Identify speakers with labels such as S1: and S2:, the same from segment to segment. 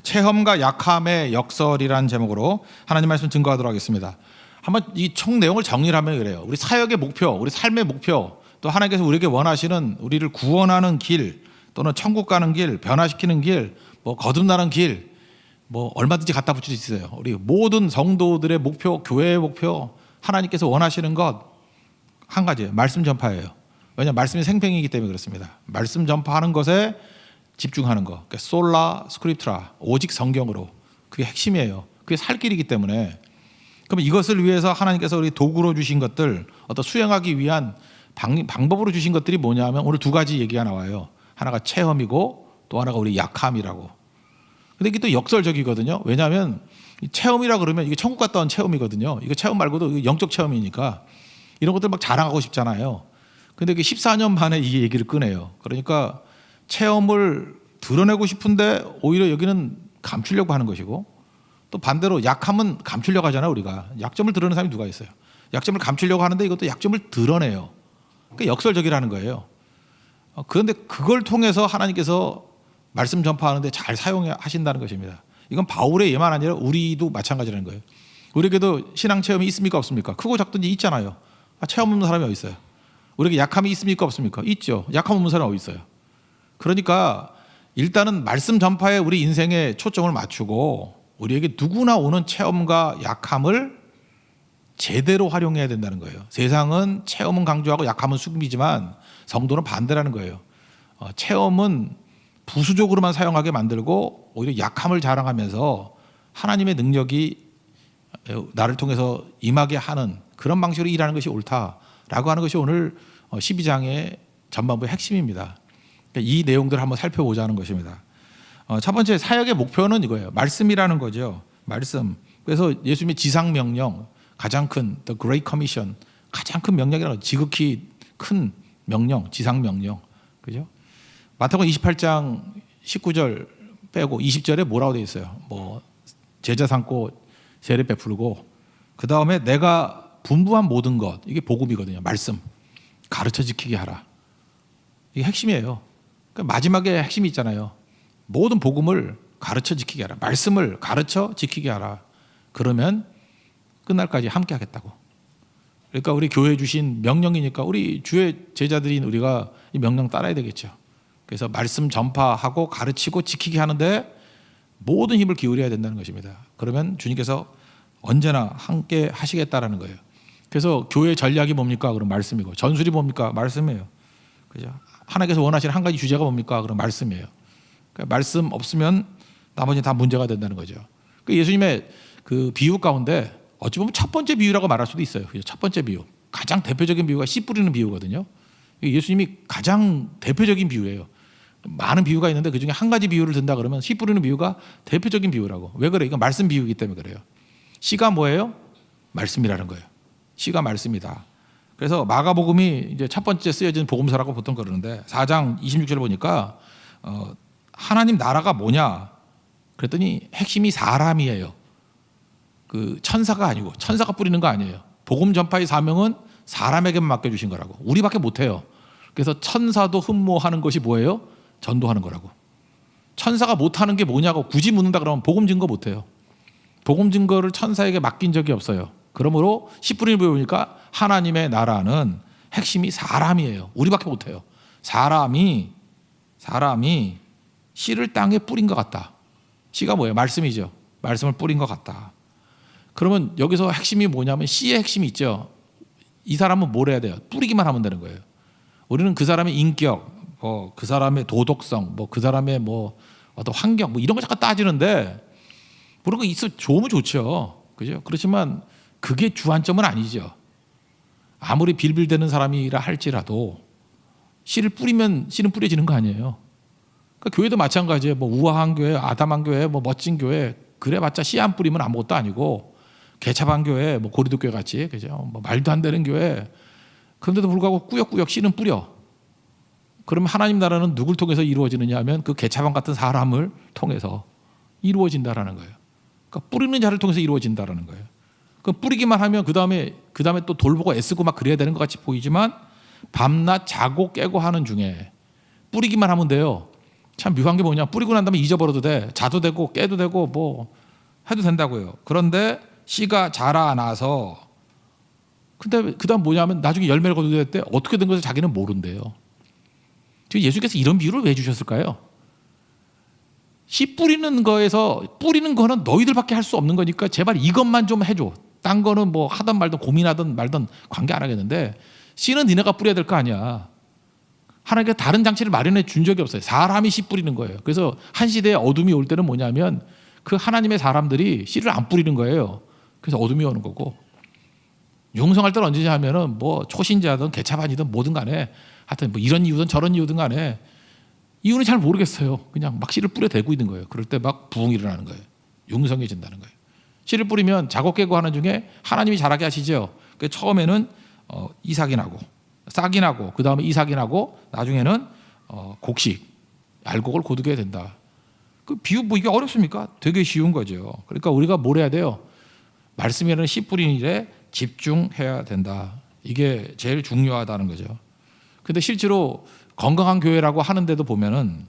S1: 체험과 약함의 역설이라는 제목으로 하나님 말씀 증거하도록 하겠습니다. 한번 이 총 내용을 정리를 하면 그래요. 우리 사역의 목표, 우리 삶의 목표, 또 하나님께서 우리에게 원하시는 우리를 구원하는 길, 또는 천국 가는 길, 변화시키는 길, 뭐 거듭나는 길, 뭐 얼마든지 갖다 붙일 수 있어요. 우리 모든 성도들의 목표, 교회의 목표, 하나님께서 원하시는 것 한 가지예요. 말씀 전파예요. 왜냐하면 말씀이 생명이기 때문에 그렇습니다. 말씀 전파하는 것에 집중하는 거. 그러니까 솔라 스크립트라, 오직 성경으로. 그게 핵심이에요. 그게 살 길이기 때문에. 그럼 이것을 위해서 하나님께서 우리 도구로 주신 것들, 어떤 수행하기 위한 방법으로 주신 것들이 뭐냐 하면 오늘 두 가지 얘기가 나와요. 하나가 체험이고 또 하나가 우리 약함이라고. 근데 이게 또 역설적이거든요. 왜냐하면 체험이라 그러면 이게 천국 갔다 온 체험이거든요. 이거 체험 말고도 영적 체험이니까 이런 것들 막 자랑하고 싶잖아요. 근데 14년 만에 이 얘기를 꺼내요. 그러니까 체험을 드러내고 싶은데 오히려 여기는 감추려고 하는 것이고, 또 반대로 약함은 감추려고 하잖아요. 우리가 약점을 드러내는 사람이 누가 있어요. 약점을 감추려고 하는데 이것도 약점을 드러내요. 그러니까 역설적이라는 거예요. 그런데 그걸 통해서 하나님께서 말씀 전파하는데 잘 사용하신다는 것입니다. 이건 바울의 예만 아니라 우리도 마찬가지라는 거예요. 우리에게도 신앙 체험이 있습니까 없습니까? 크고 작든지 있잖아요. 체험 없는 사람이 어디 있어요? 우리에게 약함이 있습니까 없습니까? 있죠. 약함 없는 사람이 어디 있어요? 그러니까 일단은 말씀 전파에 우리 인생에 초점을 맞추고 우리에게 누구나 오는 체험과 약함을 제대로 활용해야 된다는 거예요. 세상은 체험은 강조하고 약함은 숙미지만 성도는 반대라는 거예요. 체험은 부수적으로만 사용하게 만들고 오히려 약함을 자랑하면서 하나님의 능력이 나를 통해서 임하게 하는 그런 방식으로 일하는 것이 옳다라고 하는 것이 오늘 12장의 전반부의 핵심입니다. 이 내용들을 한번 살펴보자는 것입니다. 첫 번째 사역의 목표는 이거예요. 말씀이라는 거죠. 말씀. 그래서 예수님의 지상 명령, 가장 큰 The Great Commission, 가장 큰 명령이라고, 지극히 큰 명령, 지상 명령, 그죠? 마태복음 28장 19절 빼고 20절에 뭐라고 되어 있어요? 뭐 제자 삼고 세례 베풀고, 그 다음에 내가 분부한 모든 것, 이게 복음이거든요. 말씀, 가르쳐 지키게 하라. 이게 핵심이에요. 그러니까 마지막에 핵심이 있잖아요. 모든 복음을 가르쳐 지키게 하라. 말씀을 가르쳐 지키게 하라. 그러면 끝날까지 함께 하겠다고. 그러니까 우리 교회에 주신 명령이니까 우리 주의 제자들인 우리가 이 명령 따라야 되겠죠. 그래서 말씀 전파하고 가르치고 지키게 하는데 모든 힘을 기울여야 된다는 것입니다. 그러면 주님께서 언제나 함께 하시겠다라는 거예요. 그래서 교회 전략이 뭡니까? 그럼 말씀이고, 전술이 뭡니까? 말씀이에요. 그죠? 하나님께서 원하시는 한 가지 주제가 뭡니까? 그럼 말씀이에요. 그러니까 말씀 없으면 나머지는 다 문제가 된다는 거죠. 그 예수님의 그 비유 가운데 어찌 보면 첫 번째 비유라고 말할 수도 있어요. 그죠? 첫 번째 비유, 가장 대표적인 비유가 씨 뿌리는 비유거든요. 예수님이 가장 대표적인 비유예요. 많은 비유가 있는데 그중에 한 가지 비유를 든다 그러면 씨 뿌리는 비유가 대표적인 비유라고. 왜 그래? 이건 말씀 비유이기 때문에 그래요. 씨가 뭐예요? 말씀이라는 거예요. 씨가 말씀이다. 그래서 마가복음이 이제 첫 번째 쓰여진 복음서라고 보통 그러는데 4장 26절을 보니까 하나님 나라가 뭐냐? 그랬더니 핵심이 사람이에요. 그 천사가 아니고, 천사가 뿌리는 거 아니에요. 복음 전파의 사명은 사람에게만 맡겨주신 거라고. 우리밖에 못해요. 그래서 천사도 흠모하는 것이 뭐예요? 전도하는 거라고. 천사가 못하는 게 뭐냐고 굳이 묻는다 그러면 복음 증거 못해요. 복음 증거를 천사에게 맡긴 적이 없어요. 그러므로 씨 뿌리는 보니까 하나님의 나라는 핵심이 사람이에요. 우리밖에 못해요. 사람이 씨를 땅에 뿌린 것 같다. 씨가 뭐예요? 말씀이죠. 말씀을 뿌린 것 같다. 그러면 여기서 핵심이 뭐냐면 씨의 핵심이 있죠. 이 사람은 뭘 해야 돼요? 뿌리기만 하면 되는 거예요. 우리는 그 사람의 인격, 그 사람의 도덕성, 그 사람의 어떤 환경, 이런 거 잠깐 따지는데, 그런 거 있어 좋으면 좋죠. 그죠? 그렇지만 그게 주안점은 아니죠. 아무리 빌빌대는 사람이라 할지라도 씨를 뿌리면 씨는 뿌려지는 거 아니에요. 그러니까 교회도 마찬가지예요. 우아한 교회, 아담한 교회, 멋진 교회, 그래봤자 씨 안 뿌리면 아무것도 아니고, 개차반 교회, 고리도 교회 같이, 그죠? 말도 안 되는 교회. 그런데도 불구하고 꾸역꾸역 씨는 뿌려. 그러면 하나님 나라는 누굴 통해서 이루어지느냐 하면 그 개차반 같은 사람을 통해서 이루어진다라는 거예요. 그러니까 뿌리는 자를 통해서 이루어진다라는 거예요. 그 뿌리기만 하면 그 다음에 또 돌보고 애쓰고 막 그래야 되는 것 같이 보이지만 밤낮 자고 깨고 하는 중에 뿌리기만 하면 돼요. 참 묘한 게 뭐냐, 뿌리고 난 다음에 잊어버려도 돼. 자도 되고 깨도 되고 뭐 해도 된다고요. 그런데 씨가 자라나서 근데 그다음 뭐냐면 나중에 열매를 거두게 될 때 어떻게 된 것을 자기는 모른대요. 지금 예수께서 이런 비유를 왜 주셨을까요? 씨 뿌리는 거에서 뿌리는 거는 너희들밖에 할 수 없는 거니까 제발 이것만 좀 해줘. 딴 거는 뭐 하든 말든 고민하든 말든 관계 안 하겠는데 씨는 니네가 뿌려야 될 거 아니야. 하나님께서 다른 장치를 마련해 준 적이 없어요. 사람이 씨 뿌리는 거예요. 그래서 한 시대에 어둠이 올 때는 뭐냐면 그 하나님의 사람들이 씨를 안 뿌리는 거예요. 그래서 어둠이 오는 거고, 용성할 때는 언제냐 하면은 뭐 초신자든 개차반이든 뭐든 간에 하여튼 뭐 이런 이유든 저런 이유든 간에 이유는 잘 모르겠어요. 그냥 막 씨를 뿌려대고 있는 거예요. 그럴 때 막 부흥이 일어나는 거예요. 용성해진다는 거예요. 씨를 뿌리면 작업 깨고 하는 중에 하나님이 자라게 하시죠. 그 처음에는 이삭이 나고 싹이 나고 그 다음에 이삭이 나고 나중에는 곡식 알곡을 거두게 된다. 그 비유 뭐 이게 어렵습니까? 되게 쉬운 거죠. 그러니까 우리가 뭘 해야 돼요? 말씀이라는 씨 뿌리는 일에 집중해야 된다. 이게 제일 중요하다는 거죠. 근데 실제로 건강한 교회라고 하는데도 보면은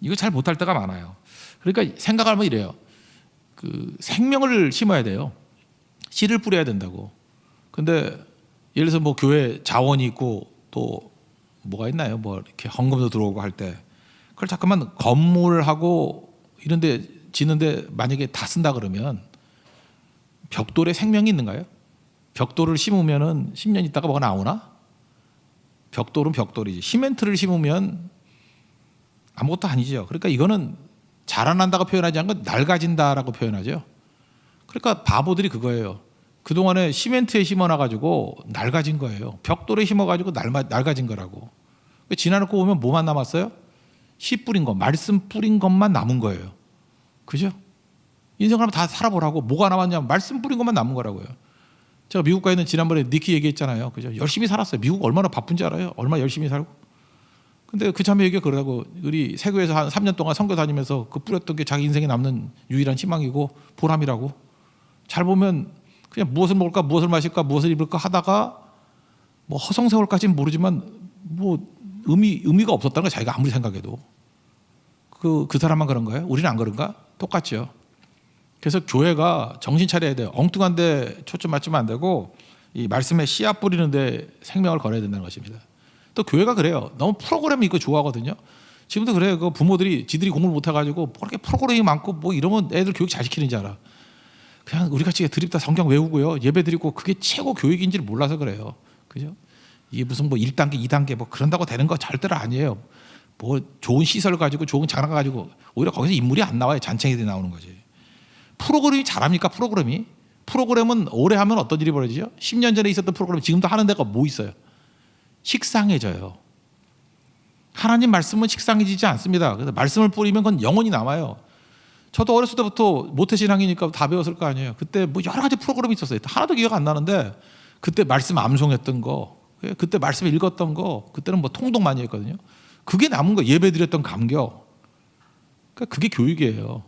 S1: 이거 잘 못할 때가 많아요. 그러니까 생각하면 이래요. 그 생명을 심어야 돼요. 씨를 뿌려야 된다고. 근데 예를 들어서 뭐 교회 자원이 있고 또 뭐가 있나요? 뭐 이렇게 헌금도 들어오고 할 때 그걸 잠깐만 건물하고 이런데 짓는데 만약에 다 쓴다 그러면 벽돌에 생명이 있는가요? 벽돌을 심으면은 10년 있다가 뭐가 나오나? 벽돌은 벽돌이지. 시멘트를 심으면 아무것도 아니죠. 그러니까 이거는 자라난다고 표현하지 않고 낡아진다라고 표현하죠. 그러니까 바보들이 그거예요. 그동안에 시멘트에 심어놔가지고 낡아진 거예요. 벽돌에 심어가지고 낡아진 거라고. 지나놓고 보면 뭐만 남았어요? 씨 뿌린 것, 말씀 뿌린 것만 남은 거예요. 그죠? 인생을 한번 다 살아보라고. 뭐가 남았냐면 말씀 뿌린 것만 남은 거라고요. 제가 미국 가 있는 지난번에 니키 얘기했잖아요. 그죠? 열심히 살았어요. 미국 얼마나 바쁜지 알아요? 얼마나 열심히 살고. 근데 그 자매 얘기가 그러다고 우리 세교에서 한 3년 동안 선교 다니면서 그 뿌렸던 게 자기 인생에 남는 유일한 희망이고 보람이라고. 잘 보면 그냥 무엇을 먹을까, 무엇을 마실까, 무엇을 입을까 하다가 뭐 허송세월까지는 모르지만 뭐 의미가 없었다는 거 자기가 아무리 생각해도. 그 사람만 그런 거예요? 우리는 안 그런가? 똑같죠. 그래서 교회가 정신 차려야 돼요. 엉뚱한 데 초점 맞추면 안 되고 이 말씀에 씨앗 뿌리는 데 생명을 걸어야 된다는 것입니다. 또 교회가 그래요. 너무 프로그램이 있고 좋아하거든요. 지금도 그래요. 그 부모들이 지들이 공부를 못 해가지고 뭐 이렇게 프로그램이 많고 뭐 이러면 애들 교육 잘 시키는 줄 알아. 그냥 우리 같이 드립다 성경 외우고요. 예배 드리고 그게 최고 교육인지를 몰라서 그래요. 그죠? 이게 무슨 뭐 1단계, 2단계 뭐 그런다고 되는 거 절대로 아니에요. 뭐 좋은 시설 가지고 좋은 장난 가지고 오히려 거기서 인물이 안 나와요. 잔챙이들이 나오는 거지. 프로그램이 잘합니까? 프로그램은 오래 하면 어떤 일이 벌어지죠? 10년 전에 있었던 프로그램 지금도 하는 데가 뭐 있어요? 식상해져요. 하나님 말씀은 식상해지지 않습니다. 그래서 말씀을 뿌리면 그건 영원히 남아요. 저도 어렸을 때부터 모태신앙이니까 다 배웠을 거 아니에요. 그때 뭐 여러 가지 프로그램이 있었어요. 하나도 기억 안 나는데 그때 말씀 암송했던 거, 그때 말씀 읽었던 거, 그때는 뭐 통독 많이 했거든요. 그게 남은 거, 예배 드렸던 감격. 그러니까 그게 교육이에요.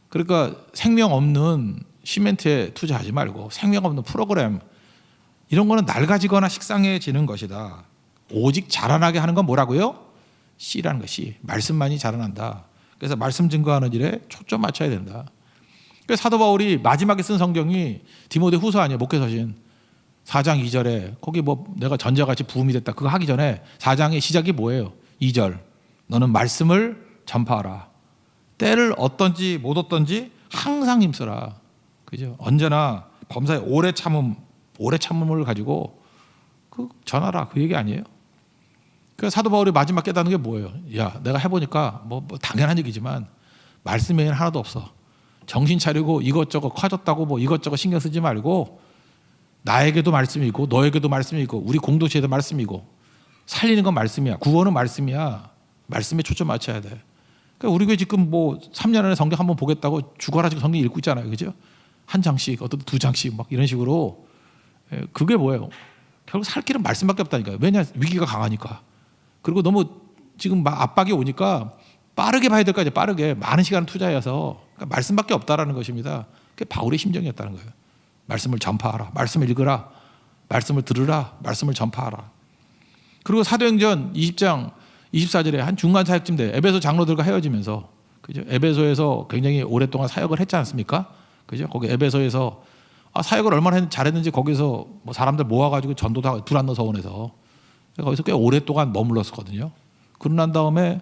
S1: 그러니까 생명 없는 시멘트에 투자하지 말고 생명 없는 프로그램 이런 거는 낡아지거나 식상해지는 것이다. 오직 자라나게 하는 건 뭐라고요? 씨라는 것이 말씀만이 자라난다. 그래서 말씀 증거하는 일에 초점 맞춰야 된다. 그래서 사도 바울이 마지막에 쓴 성경이 디모데 후서 아니에요. 목회서신 4장 2절에 거기 뭐 내가 전자같이 부음이 됐다. 그거 하기 전에 4장의 시작이 뭐예요? 2절 너는 말씀을 전파하라. 때를 어떤지 못 어떤지 항상 힘쓰라. 그죠? 언제나 범사에 오래 참음을 가지고 그 전하라. 그 얘기 아니에요? 그 사도 바울이 마지막 깨닫는 게 뭐예요? 야, 내가 해보니까 뭐 당연한 얘기지만 말씀 외에는 하나도 없어. 정신 차리고 이것저것 커졌다고 뭐 이것저것 신경 쓰지 말고 나에게도 말씀이 있고 너에게도 말씀이 있고 우리 공동체에도 말씀이고 살리는 건 말씀이야. 구원은 말씀이야. 말씀에 초점 맞춰야 돼. 그러니까 우리 교회 지금 뭐 3년 안에 성경 한번 보겠다고 죽어라 지금 성경 읽고 있잖아요. 그죠? 한 장씩 어떤 2장씩 막 이런 식으로. 그게 뭐예요? 결국 살 길은 말씀밖에 없다니까요. 왜냐? 위기가 강하니까. 그리고 너무 지금 막 압박이 오니까 빠르게 봐야 될 거 아니에요. 빠르게 많은 시간을 투자해서 그러니까 말씀밖에 없다라는 것입니다. 그게 바울의 심정이었다는 거예요. 말씀을 전파하라. 말씀을 읽으라. 말씀을 들으라. 말씀을 전파하라. 그리고 사도행전 20장 24절에 한 중간 사역쯤 돼. 에베소 장로들과 헤어지면서, 그죠? 에베소에서 굉장히 오랫동안 사역을 했지 않습니까? 그죠? 거기 에베소에서 사역을 얼마나 잘했는지 거기서 뭐 사람들 모아가지고 전도도 하고 두란노 서원에서 거기서 꽤 오랫동안 머물렀었거든요. 그러고 난 다음에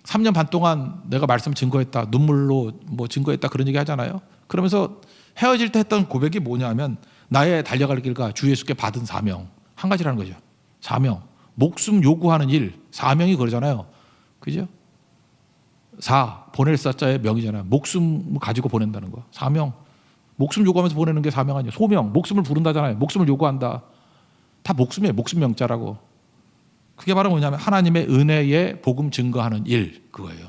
S1: 3년 반 동안 내가 말씀 증거했다, 눈물로 뭐 증거했다 그런 얘기 하잖아요. 그러면서 헤어질 때 했던 고백이 뭐냐면 나의 달려갈 길과 주 예수께 받은 사명 한 가지라는 거죠. 사명, 목숨 요구하는 일, 사명이 그러잖아요. 그죠? 보낼 사자의 명이잖아요. 목숨을 가지고 보낸다는 거. 사명, 목숨 요구하면서 보내는 게 사명 아니에요. 소명, 목숨을 부른다잖아요. 목숨을 요구한다. 다 목숨이에요. 목숨 명자라고. 그게 바로 뭐냐면 하나님의 은혜의 복음 증거하는 일, 그거예요.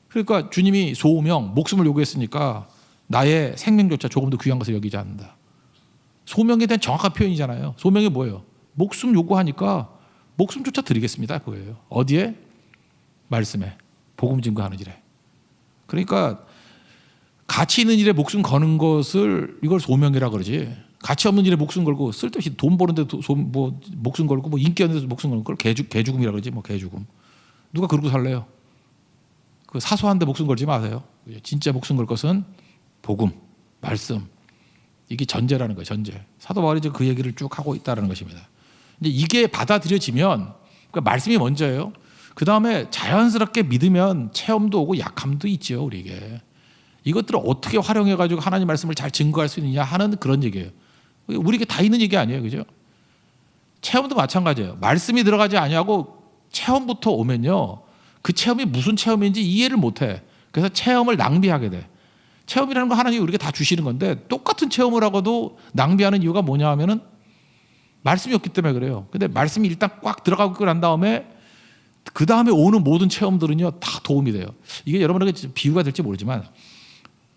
S1: 그러니까 주님이 소명, 목숨을 요구했으니까 나의 생명조차 조금 더 귀한 것을 여기지 않는다. 소명에 대한 정확한 표현이잖아요. 소명이 뭐예요? 목숨 요구하니까 목숨조차 드리겠습니다. 그거예요. 어디에? 말씀에. 복음 증거하는 일에. 그러니까 가치 있는 일에 목숨 거는 것을 이걸 소명이라 그러지. 가치 없는 일에 목숨 걸고 쓸데없이 돈 버는데 뭐 목숨 걸고 뭐 인기 없는 데 목숨 걸고 그걸 개죽음이라 그러지. 뭐 개죽음. 누가 그러고 살래요? 그 사소한데 목숨 걸지 마세요. 진짜 목숨 걸 것은 복음, 말씀. 이게 전제라는 거예요. 전제. 사도 바울이 그 얘기를 쭉 하고 있다는 것입니다. 근데 이게 받아들여지면 그러니까 말씀이 먼저예요. 그 다음에 자연스럽게 믿으면 체험도 오고 약함도 있죠. 우리에게. 이것들을 어떻게 활용해가지고 하나님 말씀을 잘 증거할 수 있느냐 하는 그런 얘기예요. 우리에게 다 있는 얘기 아니에요. 그죠? 체험도 마찬가지예요. 말씀이 들어가지 아니하고 체험부터 오면요. 그 체험이 무슨 체험인지 이해를 못해. 그래서 체험을 낭비하게 돼. 체험이라는 거 하나님이 우리에게 다 주시는 건데 똑같은 체험을 하고도 낭비하는 이유가 뭐냐 하면은 말씀이 없기 때문에 그래요. 근데 말씀이 일단 꽉 들어가고 난 다음에 그 다음에 오는 모든 체험들은요 다 도움이 돼요. 이게 여러분에게 비유가 될지 모르지만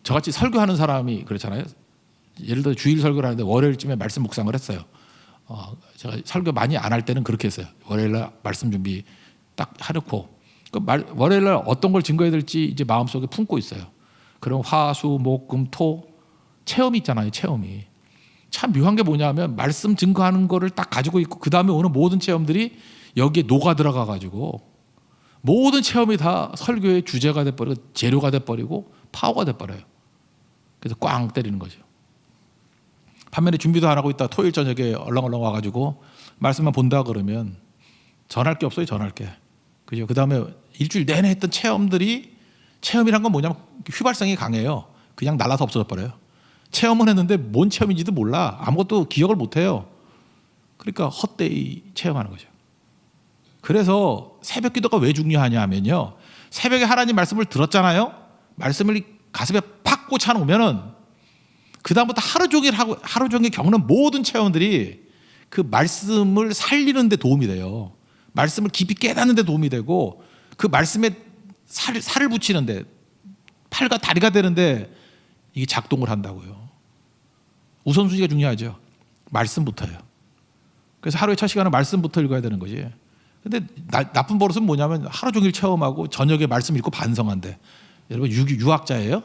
S1: 저같이 설교하는 사람이 그렇잖아요. 예를 들어 주일 설교를 하는데 월요일쯤에 말씀 묵상을 했어요. 제가 설교 많이 안 할 때는 그렇게 했어요. 월요일날 말씀 준비 딱 해놓고 월요일날 어떤 걸 증거해야 될지 이제 마음속에 품고 있어요. 그럼 화, 수, 목, 금, 토 체험이 있잖아요. 체험이 참 묘한 게 뭐냐면 말씀 증거하는 거를 딱 가지고 있고 그 다음에 오는 모든 체험들이 여기에 녹아 들어가 가지고 모든 체험이 다 설교의 주제가 돼버리고 재료가 돼버리고 파워가 돼버려요. 그래서 꽝 때리는 거죠. 반면에 준비도 안 하고 있다 토요일 저녁에 얼렁얼렁 와가지고 말씀만 본다 그러면 전할 게 없어요. 전할 게. 그죠? 그 다음에 일주일 내내 했던 체험이란 건 뭐냐면 휘발성이 강해요. 그냥 날라서 없어져 버려요. 체험은 했는데 뭔 체험인지도 몰라. 아무것도 기억을 못 해요. 그러니까 헛되이 체험하는 거죠. 그래서 새벽 기도가 왜 중요하냐 하면요. 새벽에 하나님 말씀을 들었잖아요. 말씀을 가슴에 팍 꽂아 놓으면은 그다음부터 하루 종일 겪는 모든 체험들이 그 말씀을 살리는 데 도움이 돼요. 말씀을 깊이 깨닫는 데 도움이 되고 그 말씀에 살을 붙이는데 팔과 다리가 되는데 이게 작동을 한다고요. 우선순위가 중요하죠. 말씀부터요. 그래서 하루의 첫 시간은 말씀부터 읽어야 되는 거지. 근데 나쁜 버릇은 뭐냐면 하루 종일 체험하고 저녁에 말씀 읽고 반성한대. 여러분 유학자예요?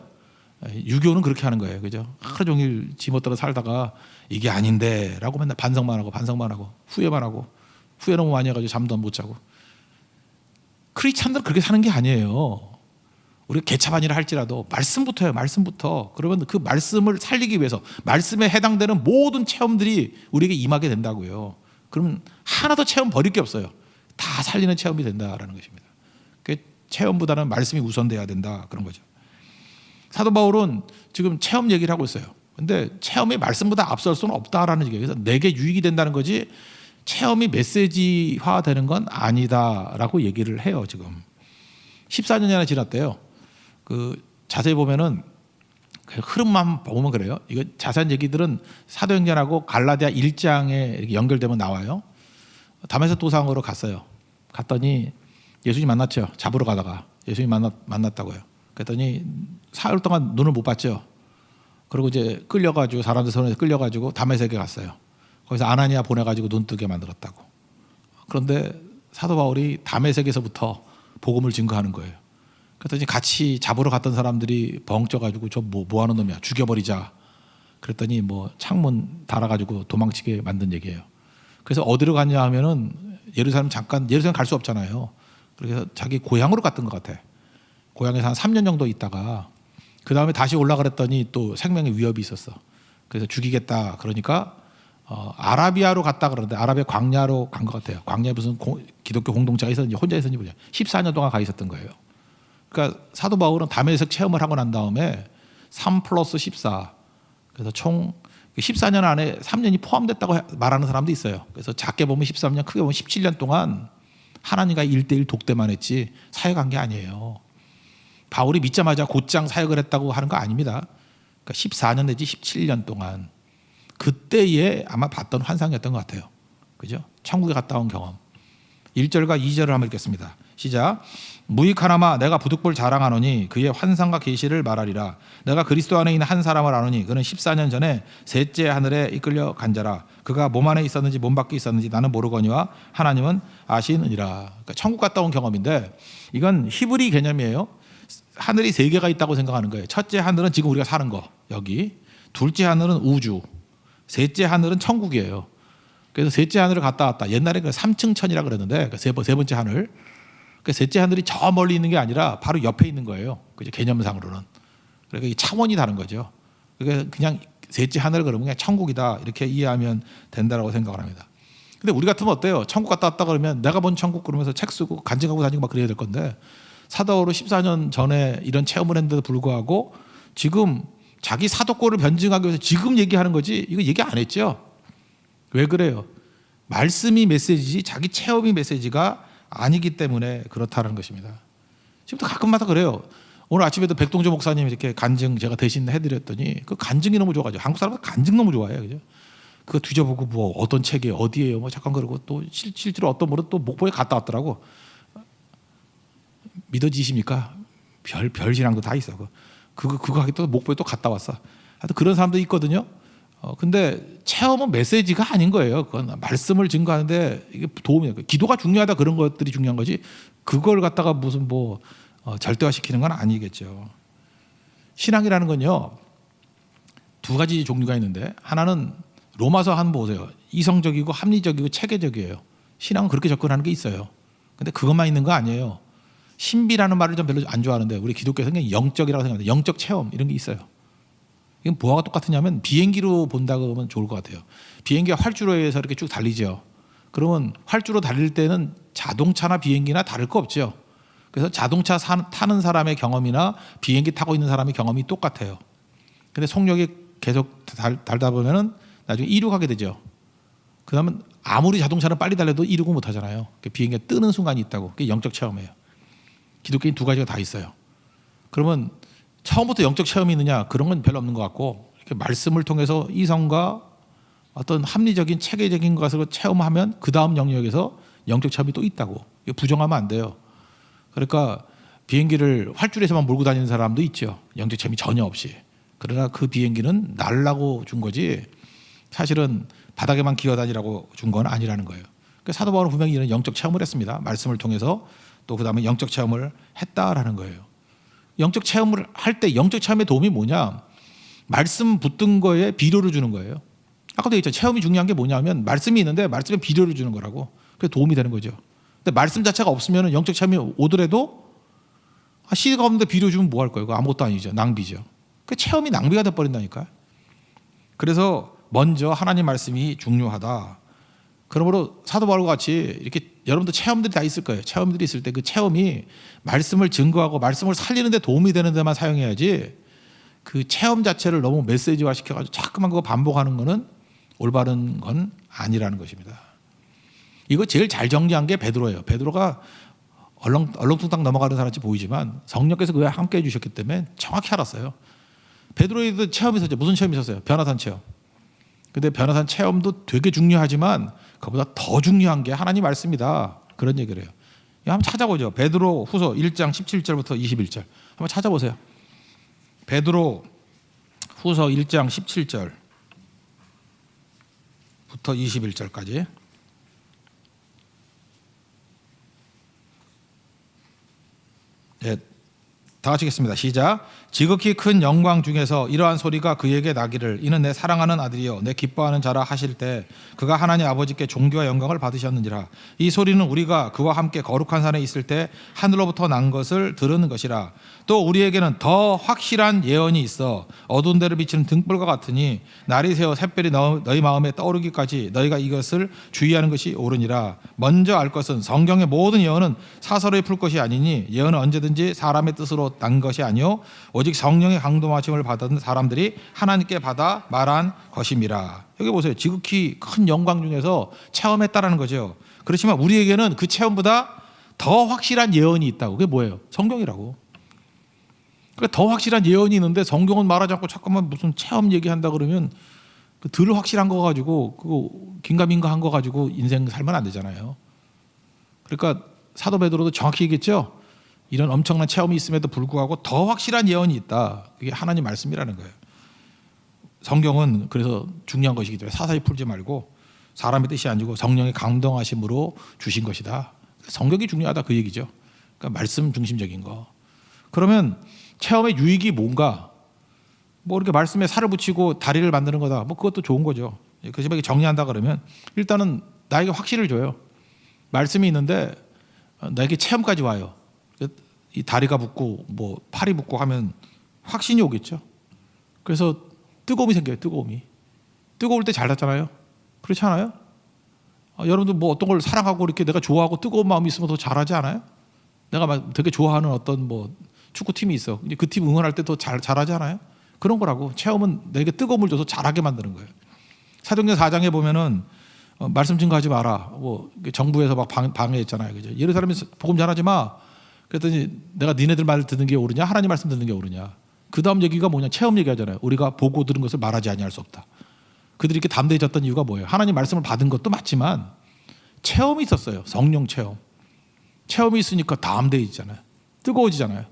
S1: 유교는 그렇게 하는 거예요. 그죠? 하루 종일 지멋대로 살다가 이게 아닌데 라고 맨날 반성만 하고 후회만 하고 후회 너무 많이 해가지고 잠도 못 자고. 크리스찬들은 그렇게 사는 게 아니에요. 우리가 개차반이라 할지라도 말씀부터요. 말씀부터. 그러면 그 말씀을 살리기 위해서 말씀에 해당되는 모든 체험들이 우리에게 임하게 된다고요. 그러면 하나도 체험 버릴 게 없어요. 다 살리는 체험이 된다라는 것입니다. 그 체험보다는 말씀이 우선돼야 된다 그런 거죠. 사도 바울은 지금 체험 얘기를 하고 있어요. 근데 체험이 말씀보다 앞설 수는 없다라는 얘기예요. 그래서 내게 유익이 된다는 거지 체험이 메시지화 되는 건 아니다라고 얘기를 해요. 지금 14년이나 지났대요. 그 자세히 보면은 그 흐름만 보면 그래요. 이거 자세한 얘기들은 사도행전하고 갈라디아 1장에 이렇게 연결되면 나와요. 다메섹 도상으로 갔어요. 갔더니 예수님 만났죠. 잡으러 가다가 예수님 만났다고요. 그랬더니 사흘 동안 눈을 못 봤죠. 그리고 이제 끌려가지고 사람들 손에 끌려가지고 다메섹에 갔어요. 거기서 아나니아 보내가지고 눈 뜨게 만들었다고. 그런데 사도 바울이 다메섹에서부터 복음을 증거하는 거예요. 그랬더니 같이 잡으러 갔던 사람들이 벙쪄가지고 저 뭐 하는 놈이야 죽여버리자. 그랬더니 뭐 창문 달아가지고 도망치게 만든 얘기예요. 그래서 어디로 갔냐 하면은 예루살렘 갈 수 없잖아요. 그래서 자기 고향으로 갔던 것 같아. 고향에서 한 3년 정도 있다가 그 다음에 다시 올라가랬더니 또 생명의 위협이 있었어. 그래서 죽이겠다. 그러니까 아라비아로 갔다 그러는데 아라비아 광야로 간 것 같아요. 광야에 무슨 기독교 공동체가 있었는지 혼자 있었는지 모르죠. 14년 동안 가 있었던 거예요. 그러니까 사도 바울은 다메섹 체험을 하고 난 다음에 3 플러스 14 그래서 총 14년 안에 3년이 포함됐다고 말하는 사람도 있어요. 그래서 작게 보면 13년, 크게 보면 17년 동안 하나님과 1대1 독대만 했지 사역한 게 아니에요. 바울이 믿자마자 곧장 사역을 했다고 하는 거 아닙니다. 그러니까 14년 내지 17년 동안 그때에 아마 봤던 환상이었던 것 같아요. 그죠? 천국에 갔다 온 경험. 1절과 2절을 한번 읽겠습니다. 시작. 무익하나마 내가 부득불 자랑하노니 그의 환상과 계시를 말하리라. 내가 그리스도 안에 있는 한 사람을 아노니 그는 14년 전에 셋째 하늘에 이끌려 간 자라. 그가 몸 안에 있었는지 몸 밖에 있었는지 나는 모르거니와 하나님은 아시느니라. 그러니까 천국 갔다 온 경험인데 이건 히브리 개념이에요. 하늘이 세 개가 있다고 생각하는 거예요. 첫째 하늘은 지금 우리가 사는 거 여기. 둘째 하늘은 우주. 셋째 하늘은 천국이에요. 그래서 셋째 하늘을 갔다 왔다. 옛날에 그 3층 천이라 그랬는데 세 번째 하늘. 그 셋째 하늘이 저 멀리 있는 게 아니라 바로 옆에 있는 거예요. 그죠? 개념상으로는. 그러니까 이 차원이 다른 거죠. 그러니까 그냥 셋째 하늘 그러면 그냥 천국이다 이렇게 이해하면 된다라고 생각을 합니다. 근데 우리 같으면 어때요? 천국 갔다 왔다 그러면 내가 본 천국 그러면서 책 쓰고 간증하고 다니고 막 그래야 될 건데 사도로 14년 전에 이런 체험을 했는데도 불구하고 지금 자기 사도권을 변증하기 위해서 지금 얘기하는 거지 이거 얘기 안 했죠. 왜 그래요? 말씀이 메시지지 자기 체험이 메시지가 아니기 때문에 그렇다는 것입니다. 지금도 가끔마다 그래요. 오늘 아침에도 백동조 목사님 이렇게 간증 제가 대신 해드렸더니 그 간증이 너무 좋아가지고 한국 사람들 간증 너무 좋아해요. 그죠? 그거 뒤져보고 뭐 어떤 책에 어디에요? 뭐 잠깐 그러고 또 실제로 어떤 분은 또 목포에 갔다 왔더라고. 믿어지십니까? 별 신앙도 다 있어. 그거 하기 또 목포에 또 갔다 왔어. 하여튼 그런 사람도 있거든요. 근데 체험은 메시지가 아닌 거예요. 그건 말씀을 증거하는데 이게 도움이 돼요. 기도가 중요하다 그런 것들이 중요한 거지. 그걸 갖다가 무슨 뭐 절대화시키는 건 아니겠죠. 신앙이라는 건요. 두 가지 종류가 있는데 하나는 로마서 한 번 보세요. 이성적이고 합리적이고 체계적이에요. 신앙은 그렇게 접근하는 게 있어요. 근데 그것만 있는 거 아니에요. 신비라는 말을 좀 별로 안 좋아하는데 우리 기독교에서는 그냥 영적이라고 생각합니다. 영적 체험 이런 게 있어요. 이건 뭐가 똑같으냐면 비행기로 본다 그러면 좋을 것 같아요. 비행기가 활주로에서 이렇게 쭉 달리죠. 그러면 활주로 달릴 때는 자동차나 비행기나 다를 거 없죠. 그래서 자동차 타는 사람의 경험이나 비행기 타고 있는 사람의 경험이 똑같아요. 근데 속력이 계속 달다 보면은 나중에 이륙하게 되죠. 그다음에 아무리 자동차는 빨리 달려도 이륙을 못 하잖아요. 비행기가 뜨는 순간이 있다고. 그게 영적 체험이에요. 기독교인 두 가지가 다 있어요. 그러면 처음부터 영적 체험이 있느냐 그런 건 별로 없는 것 같고 이렇게 말씀을 통해서 이성과 어떤 합리적인 체계적인 것을 체험하면 그 다음 영역에서 영적 체험이 또 있다고. 이거 부정하면 안 돼요. 그러니까 비행기를 활주로에서만 몰고 다니는 사람도 있죠. 영적 체험이 전혀 없이. 그러나 그 비행기는 날라고 준 거지 사실은 바닥에만 기어다니라고 준 건 아니라는 거예요. 그러니까 사도 바울은 분명히 이런 영적 체험을 했습니다. 말씀을 통해서 또 그다음에 영적 체험을 했다라는 거예요. 영적 체험을 할 때 영적 체험의 도움이 뭐냐? 말씀 붙든 거에 비료를 주는 거예요. 아까도 얘기했죠. 체험이 중요한 게 뭐냐면 말씀이 있는데 말씀에 비료를 주는 거라고. 그래서 도움이 되는 거죠. 근데 말씀 자체가 없으면 영적 체험이 오더라도 씨가 없는데 비료 주면 뭐 할 거예요? 아무것도 아니죠. 낭비죠. 그 체험이 낭비가 돼버린다니까. 그래서 먼저 하나님 말씀이 중요하다. 그러므로 사도 바울과 같이 이렇게 여러분들 체험들이 다 있을 거예요. 체험들이 있을 때 그 체험이 말씀을 증거하고 말씀을 살리는 데 도움이 되는 데만 사용해야지 그 체험 자체를 너무 메시지화 시켜가지고 자꾸만 그거 반복하는 거는 올바른 건 아니라는 것입니다. 이거 제일 잘 정리한 게 베드로예요. 베드로가 얼렁뚱땅 넘어가는 사람같이 보이지만 성령께서 그와 함께 해주셨기 때문에 정확히 알았어요. 베드로에도 체험이 있었죠. 무슨 체험이 있었어요? 변화산 체험. 근데 변화산 체험도 되게 중요하지만 그보다 더 중요한 게 하나님 말씀이다. 그런 얘기를 해요. 한번 찾아보죠. 베드로 후서 1장 17절부터 21절. 한번 찾아보세요. 베드로 후서 1장 17절부터 21절까지. 네, 다 같이 읽겠습니다. 시작. 지극히 큰 영광 중에서 이러한 소리가 그에게 나기를 이는 내 사랑하는 아들이요 내 기뻐하는 자라 하실 때 그가 하나님 아버지께 존귀와 영광을 받으셨는지라. 이 소리는 우리가 그와 함께 거룩한 산에 있을 때 하늘로부터 난 것을 들은 것이라. 또 우리에게는 더 확실한 예언이 있어 어두운 데를 비치는 등불과 같으니 날이 새어 샛별이 너희 마음에 떠오르기까지 너희가 이것을 주의하는 것이 옳으니라. 먼저 알 것은 성경의 모든 예언은 사설에 풀 것이 아니니 예언은 언제든지 사람의 뜻으로 난 것이 아니요 오직 성령의 강도하심을 받은 사람들이 하나님께 받아 말한 것임이라. 여기 보세요. 지극히 큰 영광 중에서 체험했다라는 거죠. 그렇지만 우리에게는 그 체험보다 더 확실한 예언이 있다고. 그게 뭐예요? 성경이라고. 그러니까 더 확실한 예언이 있는데 성경은 말하지 않고 잠깐만 무슨 체험 얘기한다 그러면 그 덜 확실한 거 가지고 그거 긴가민가 한 거 가지고 인생 살면 안 되잖아요. 그러니까 사도 베드로도 정확히 얘기했죠. 이런 엄청난 체험이 있음에도 불구하고 더 확실한 예언이 있다. 그게 하나님 말씀이라는 거예요. 성경은 그래서 중요한 것이기 때문에 사사히 풀지 말고 사람의 뜻이 아니고 성령의 감동하심으로 주신 것이다. 성경이 중요하다 그 얘기죠. 그러니까 말씀 중심적인 거. 그러면 체험의 유익이 뭔가? 뭐 이렇게 말씀에 살을 붙이고 다리를 만드는 거다. 뭐 그것도 좋은 거죠. 그지만 정리한다 그러면 일단은 나에게 확신을 줘요. 말씀이 있는데 나에게 체험까지 와요. 이 다리가 붙고 뭐 팔이 붙고 하면 확신이 오겠죠. 그래서 뜨거움이 생겨요. 뜨거움이. 뜨거울 때 잘 닿잖아요. 그렇지 않아요? 여러분들 뭐 어떤 걸 사랑하고 이렇게 내가 좋아하고 뜨거운 마음이 있으면 더 잘하지 않아요? 내가 막 되게 좋아하는 어떤 뭐 축구팀이 있어. 그 팀 응원할 때 더 잘하지 않아요? 그런 거라고. 체험은 내게 뜨거움을 줘서 잘하게 만드는 거예요. 사도행전 4장에 보면은 말씀 증거하지 마라. 뭐 정부에서 막 방해했잖아요. 그죠? 예루살렘에 복음 전하지 마. 그랬더니 내가 니네들 말 듣는 게 옳으냐? 하나님 말씀 듣는 게 옳으냐? 그 다음 얘기가 뭐냐? 체험 얘기하잖아요. 우리가 보고 들은 것을 말하지 아니할 수 없다. 그들이 이렇게 담대해졌던 이유가 뭐예요? 하나님 말씀을 받은 것도 맞지만 체험이 있었어요. 성령 체험. 체험이 있으니까 담대해지잖아요. 뜨거워지잖아요.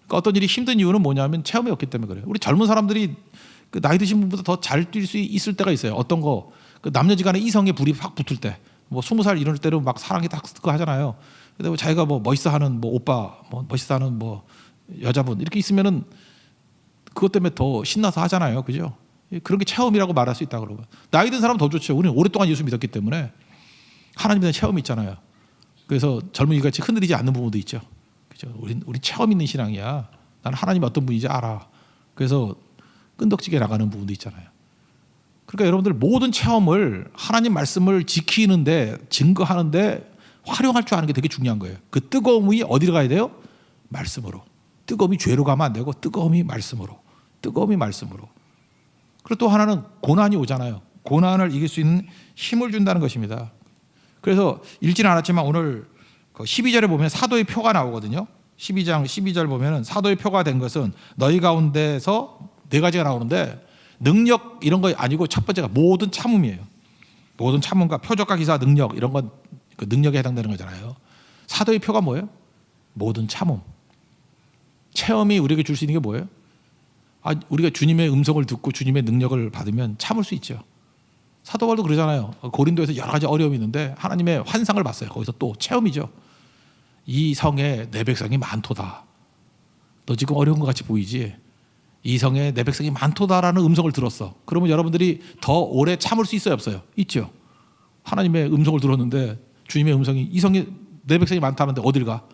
S1: 그러니까 어떤 일이 힘든 이유는 뭐냐면 체험이 없기 때문에 그래요. 우리 젊은 사람들이 그 나이 드신 분보다 더 잘 뛸 수 있을 때가 있어요. 어떤 거 그 남녀지간에 이성의 불이 확 붙을 때, 뭐 20살 이럴 때는 막 사랑이 딱 뜨거 하잖아요. 근데 뭐 자기가 뭐 멋있어하는 뭐 오빠, 뭐 멋있어하는 뭐 여자분 이렇게 있으면은 그것 때문에 더 신나서 하잖아요, 그죠? 그런 게 체험이라고 말할 수 있다 그러고. 나이 든 사람은 더 좋죠. 우리는 오랫동안 예수 믿었기 때문에 하나님에 대한 체험이 있잖아요. 그래서 젊은이 같이 흔들리지 않는 부분도 있죠. 그죠? 우리 체험 있는 신앙이야. 나는 하나님이 어떤 분인지 알아. 그래서 끈덕지게 나가는 부분도 있잖아요. 그러니까 여러분들 모든 체험을 하나님 말씀을 지키는데 증거하는데 활용할 줄 아는 게 되게 중요한 거예요. 그 뜨거움이 어디로 가야 돼요? 말씀으로. 뜨거움이 죄로 가면 안 되고 뜨거움이 말씀으로. 뜨거움이 말씀으로. 그리고 또 하나는 고난이 오잖아요. 고난을 이길 수 있는 힘을 준다는 것입니다. 그래서 읽지는 않았지만 오늘 12절에 보면 사도의 표가 나오거든요. 12장 12절 보면 사도의 표가 된 것은 너희 가운데서 네 가지가 나오는데 능력 이런 거 아니고 첫 번째가 모든 참음이에요. 모든 참음과 표적과 기사 능력 이런 건 그 능력에 해당되는 거잖아요. 사도의 표가 뭐예요? 모든 참음. 체험이 우리에게 줄 수 있는 게 뭐예요? 우리가 주님의 음성을 듣고 주님의 능력을 받으면 참을 수 있죠. 사도 바울도 그러잖아요. 고린도에서 여러 가지 어려움이 있는데 하나님의 환상을 봤어요. 거기서 또 체험이죠. 이 성에 내 백성이 많도다. 너 지금 어려운 것 같이 보이지? 이 성에 내 백성이 많도다라는 음성을 들었어. 그러면 여러분들이 더 오래 참을 수 있어요, 없어요? 있죠. 하나님의 음성을 들었는데 주님의 음성이 이 성에 내 백성이 많다는데 어딜 가?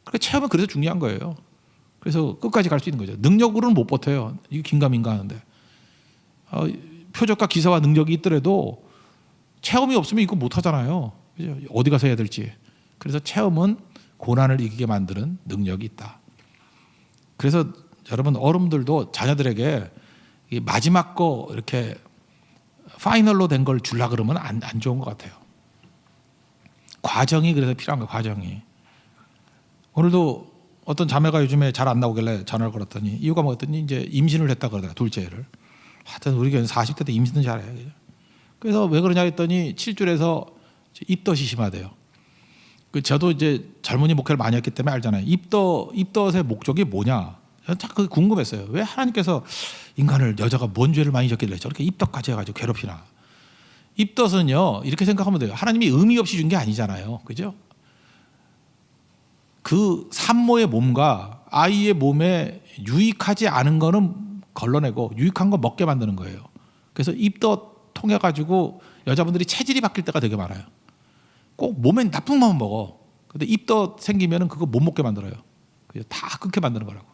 S1: 그러니까 체험은 그래서 중요한 거예요. 그래서 끝까지 갈 수 있는 거죠. 능력으로는 못 버텨요. 이게 긴가민가 하는데. 표적과 기사와 능력이 있더라도 체험이 없으면 이거 못 하잖아요. 그죠? 어디 가서 해야 될지. 그래서 체험은 고난을 이기게 만드는 능력이 있다. 그래서 여러분 어른들도 자녀들에게 마지막 거 이렇게 파이널로 된 걸 주려 그러면 안 좋은 것 같아요. 과정이 그래서 필요한 거예요. 과정이. 오늘도 어떤 자매가 요즘에 잘 안 나오길래 전화를 걸었더니 이유가 뭐였더니 이제 임신을 했다 그러더라고요. 둘째를. 하여튼 우리 교회는 40대 때 임신은 잘해요. 그래서 왜 그러냐 했더니 7줄에서 입덧이 심하대요. 저도 이제 젊은이 목회를 많이 했기 때문에 알잖아요. 입덧의 목적이 뭐냐. 참 궁금했어요. 왜 하나님께서 인간을 여자가 뭔 죄를 많이 졌길래 저렇게 입덧까지 해가지고 괴롭히나. 입덧은요 이렇게 생각하면 돼요. 하나님이 의미 없이 준 게 아니잖아요. 그죠? 그 산모의 몸과 아이의 몸에 유익하지 않은 거는 걸러내고 유익한 거 먹게 만드는 거예요. 그래서 입덧 통해 가지고 여자분들이 체질이 바뀔 때가 되게 많아요. 꼭 몸에 나쁜 것만 먹어. 근데 입덧 생기면은 그거 못 먹게 만들어요. 그래서 다 끊게 만드는 거라고.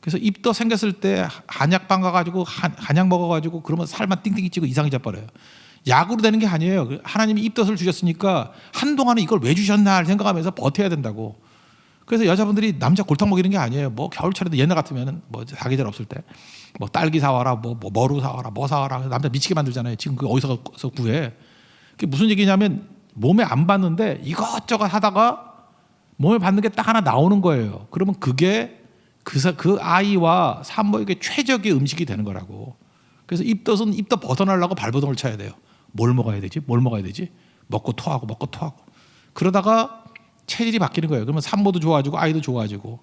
S1: 그래서 입덧 생겼을 때 한약방 가가지고 한약 먹어가지고 그러면 살만 띵띵이 찌고 이상해져 버려요. 약으로 되는 게 아니에요. 하나님이 입덧을 주셨으니까 한동안은 이걸 왜 주셨나 생각하면서 버텨야 된다고. 그래서 여자분들이 남자 골탕 먹이는 게 아니에요. 뭐 겨울철에도 옛날 같으면은 뭐 사계절 없을 때 뭐 딸기 사와라, 뭐 머루 사와라, 뭐 사와라. 남자 미치게 만들잖아요. 지금 그 어디서 구해? 그게 무슨 얘기냐면 몸에 안 받는데 이것저것 하다가 몸에 받는 게 딱 하나 나오는 거예요. 그러면 그게 그 아이와 산모에게 최적의 음식이 되는 거라고. 그래서 입덧은 입덧 벗어나려고 발버둥을 쳐야 돼요. 뭘 먹어야 되지? 뭘 먹어야 되지? 먹고 토하고 먹고 토하고. 그러다가 체질이 바뀌는 거예요. 그러면 산모도 좋아지고 아이도 좋아지고.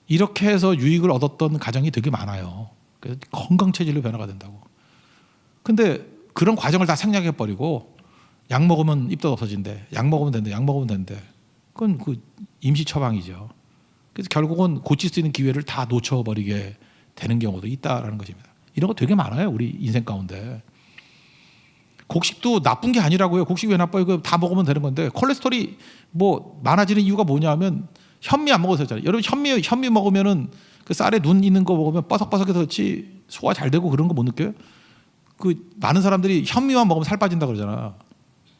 S1: 이렇게 해서 유익을 얻었던 가정이 되게 많아요. 그래서 건강 체질로 변화가 된다고. 근데 그런 과정을 다 생략해 버리고 약 먹으면 입덧 없어진대. 약 먹으면 된대. 약 먹으면 된대. 그건 그 임시 처방이죠. 그래서 결국은 고칠 수 있는 기회를 다 놓쳐버리게 되는 경우도 있다라는 것입니다. 이런 거 되게 많아요. 우리 인생 가운데. 곡식도 나쁜 게 아니라고요. 곡식 왜 나빠요? 이거 다 먹으면 되는 건데 콜레스테롤이 뭐 많아지는 이유가 뭐냐면 현미 안 먹어서 그렇잖아요. 여러분 현미 먹으면은 그 쌀에 눈 있는 거 먹으면 바삭바삭해서 그렇지 소화 잘 되고 그런 거 못 느껴요? 그 많은 사람들이 현미만 먹으면 살 빠진다 그러잖아.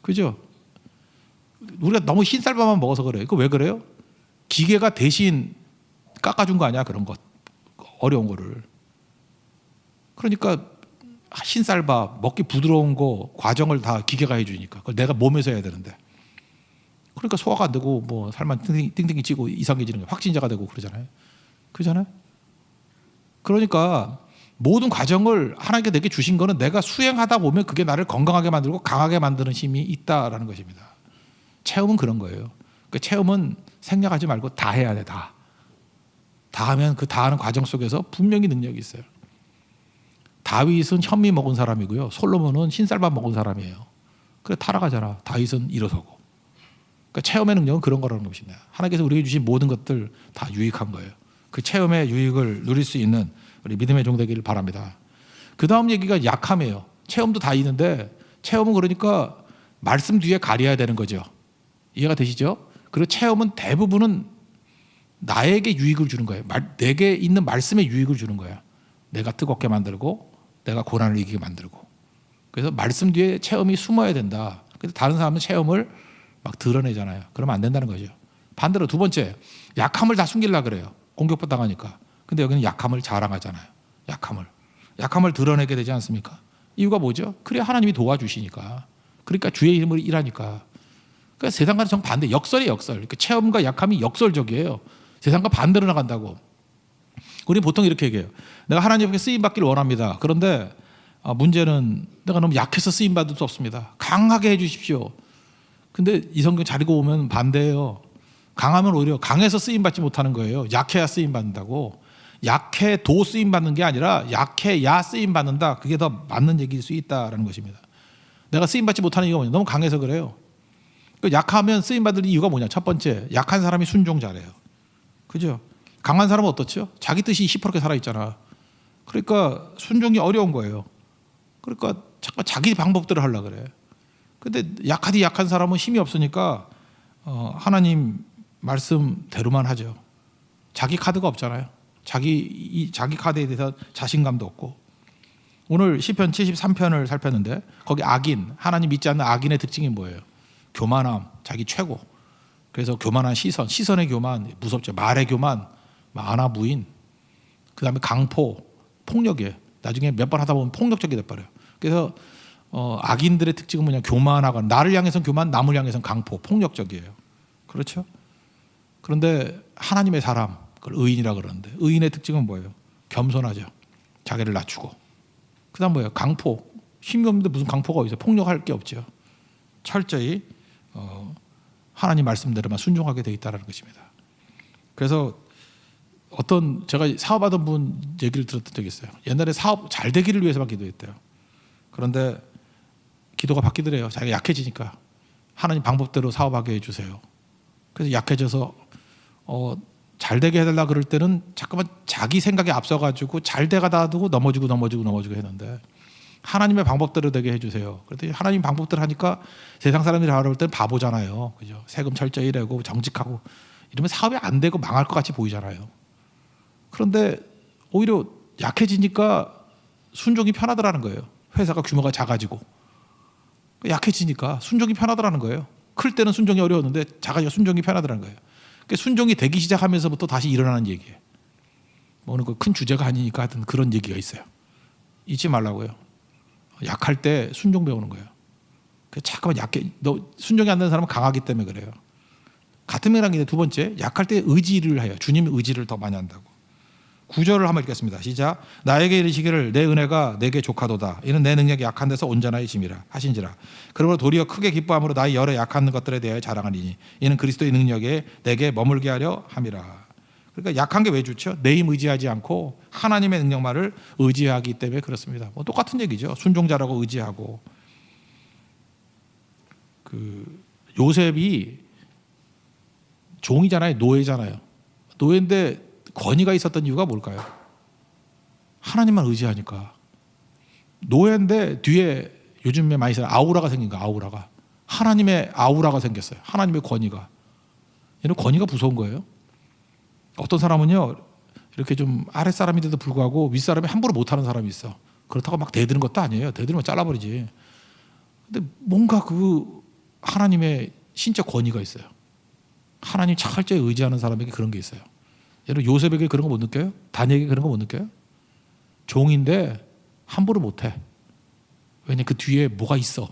S1: 그죠? 우리가 너무 흰 쌀밥만 먹어서 그래요. 그 왜 그래요? 기계가 대신 깎아준 거 아니야? 그런 것 어려운 거를. 그러니까 흰쌀밥 먹기 부드러운 거 과정을 다 기계가 해주니까 그걸 내가 몸에서 해야 되는데 그러니까 소화가 안 되고 뭐 살만 띵띵이 찌고 이상해지는 게 확진자가 되고 그러잖아요. 그러잖아요. 그러니까 모든 과정을 하나님께 내게 주신 거는 내가 수행하다 보면 그게 나를 건강하게 만들고 강하게 만드는 힘이 있다라는 것입니다. 체험은 그런 거예요. 그 체험은 생략하지 말고 다 해야 돼. 다 하면 그 다 하는 과정 속에서 분명히 능력이 있어요. 다윗은 현미 먹은 사람이고요. 솔로몬은 흰쌀밥 먹은 사람이에요. 그래 타락하잖아. 다윗은 일어서고. 그러니까 체험의 능력은 그런 거라는 것입니다. 하나님께서 우리에게 주신 모든 것들 다 유익한 거예요. 그 체험의 유익을 누릴 수 있는 우리 믿음의 종 되기를 바랍니다. 그 다음 얘기가 약함이에요. 체험도 다 있는데 체험은 그러니까 말씀 뒤에 가려야 되는 거죠. 이해가 되시죠? 그리고 체험은 대부분은 나에게 유익을 주는 거예요. 내게 있는 말씀에 유익을 주는 거예요. 내가 뜨겁게 만들고 내가 고난을 이기게 만들고. 그래서 말씀 뒤에 체험이 숨어야 된다. 그래서 다른 사람은 체험을 막 드러내잖아요. 그러면 안 된다는 거죠. 반대로 두 번째, 약함을 다 숨기려고 그래요. 공격받아가니까. 근데 여기는 약함을 자랑하잖아요. 약함을 드러내게 되지 않습니까? 이유가 뭐죠? 그래 하나님이 도와주시니까. 그러니까 주의 이름으로 일하니까. 그러니까 세상과는 정반대. 역설이에요. 역설. 그러니까 체험과 약함이 역설적이에요. 세상과 반대로 나간다고. 우리 보통 이렇게 얘기해요. 내가 하나님께 쓰임받기를 원합니다. 그런데 문제는 내가 너무 약해서 쓰임받을 수 없습니다. 강하게 해 주십시오. 근데 이 성경 잘 읽어보면 반대예요. 강하면 오히려 강해서 쓰임받지 못하는 거예요. 약해야 쓰임받는다고. 약해도 쓰임받는 게 아니라 약해야 쓰임받는다. 그게 더 맞는 얘기일 수 있다는 것입니다. 내가 쓰임받지 못하는 이유가 뭐냐. 너무 강해서 그래요. 약하면 쓰임받을 이유가 뭐냐. 첫 번째, 약한 사람이 순종 잘해요. 그죠? 강한 사람은 어떻죠? 자기 뜻이 10%게 살아있잖아. 그러니까 순종이 어려운 거예요. 그러니까 자꾸 자기 방법대로 하려고 그래. 근데 약한 사람은 힘이 없으니까 하나님 말씀대로만 하죠. 자기 카드가 없잖아요. 자기 카드에 대해서 자신감도 없고. 오늘 시편 73편을 살폈는데 거기 악인, 하나님 믿지 않는 악인의 특징이 뭐예요? 교만함, 자기 최고. 그래서 교만한 시선의 교만, 무섭죠. 말의 교만, 아나무인, 그 다음에 강포, 폭력이에요. 나중에 몇 번 하다 보면 폭력적이 돼버려요. 그래서 악인들의 특징은 뭐냐? 교만하거나 나를 향해서는 교만, 남을 향해서는 강포, 폭력적이에요. 그렇죠? 그런데 하나님의 사람, 그걸 의인이라 그러는데 의인의 특징은 뭐예요? 겸손하죠. 자기를 낮추고. 그 다음 뭐예요? 강포. 힘이 없는데 무슨 강포가 어디서 폭력할 게 없죠. 철저히 하나님 말씀대로만 순종하게 돼 있다는 것입니다. 그래서 제가 사업하던 분 얘기를 들었던 적이 있어요. 옛날에 사업 잘 되기를 위해서만 기도했대요. 그런데 기도가 바뀌더래요. 자기가 약해지니까 하나님 방법대로 사업하게 해주세요. 그래서 약해져서 잘 되게 해달라 그럴 때는 잠깐만 자기 생각에 앞서가지고 잘 돼가다 두고 넘어지고 했는데 하나님의 방법대로 되게 해주세요. 그랬더니 하나님 방법대로 하니까 세상 사람들이 바라볼 때는 바보잖아요. 그죠? 세금 철저히 내고 정직하고 이러면 사업이 안 되고 망할 것 같이 보이잖아요. 그런데 오히려 약해지니까 순종이 편하더라는 거예요. 회사가 규모가 작아지고 약해지니까 순종이 편하더라는 거예요. 클 때는 순종이 어려웠는데 작아지고 순종이 편하더라는 거예요. 그러니까 순종이 되기 시작하면서부터 다시 일어나는 얘기예요. 뭐 오늘 그 큰 주제가 아니니까 하여튼 그런 얘기가 있어요. 잊지 말라고요. 약할 때 순종 배우는 거예요. 잠깐만 너 순종이 안 되는 사람은 강하기 때문에 그래요. 같은 맥락인데 두 번째, 약할 때 의지를 해요. 주님의 의지를 더 많이 한다고. 9절을 한번 읽겠습니다. 시작. 나에게 이르시기를 내 은혜가 내게 족하도다. 이는 내 능력이 약한 데서 온전하여 짐이라 하신지라. 그러므로 도리어 크게 기뻐함으로 나의 여러 약한 것들에 대하여 자랑하리니 이는 그리스도의 능력에 내게 머물게 하려 함이라. 그러니까 약한 게 왜 좋죠? 내 힘 의지하지 않고 하나님의 능력만을 의지하기 때문에 그렇습니다. 뭐 똑같은 얘기죠. 순종자라고 의지하고. 그 요셉이 종이잖아요. 노예잖아요. 노예인데 권위가 있었던 이유가 뭘까요? 하나님만 의지하니까. 노예인데 뒤에 요즘에 많이 쓰는 아우라가 생긴 거야. 아우라가. 하나님의 아우라가 생겼어요. 하나님의 권위가. 얘는 권위가 무서운 거예요. 어떤 사람은요 이렇게 좀 아랫사람인데도 불구하고 윗사람이 함부로 못하는 사람이 있어. 그렇다고 막 대드는 것도 아니에요. 대드리면 잘라버리지. 근데 뭔가 그 하나님의 신적 권위가 있어요. 하나님 철저히 의지하는 사람에게 그런 게 있어요. 여러분 요셉에게 그런 거 못 느껴요? 다니엘에게 그런 거 못 느껴요? 종인데 함부로 못해. 왜냐 그 뒤에 뭐가 있어.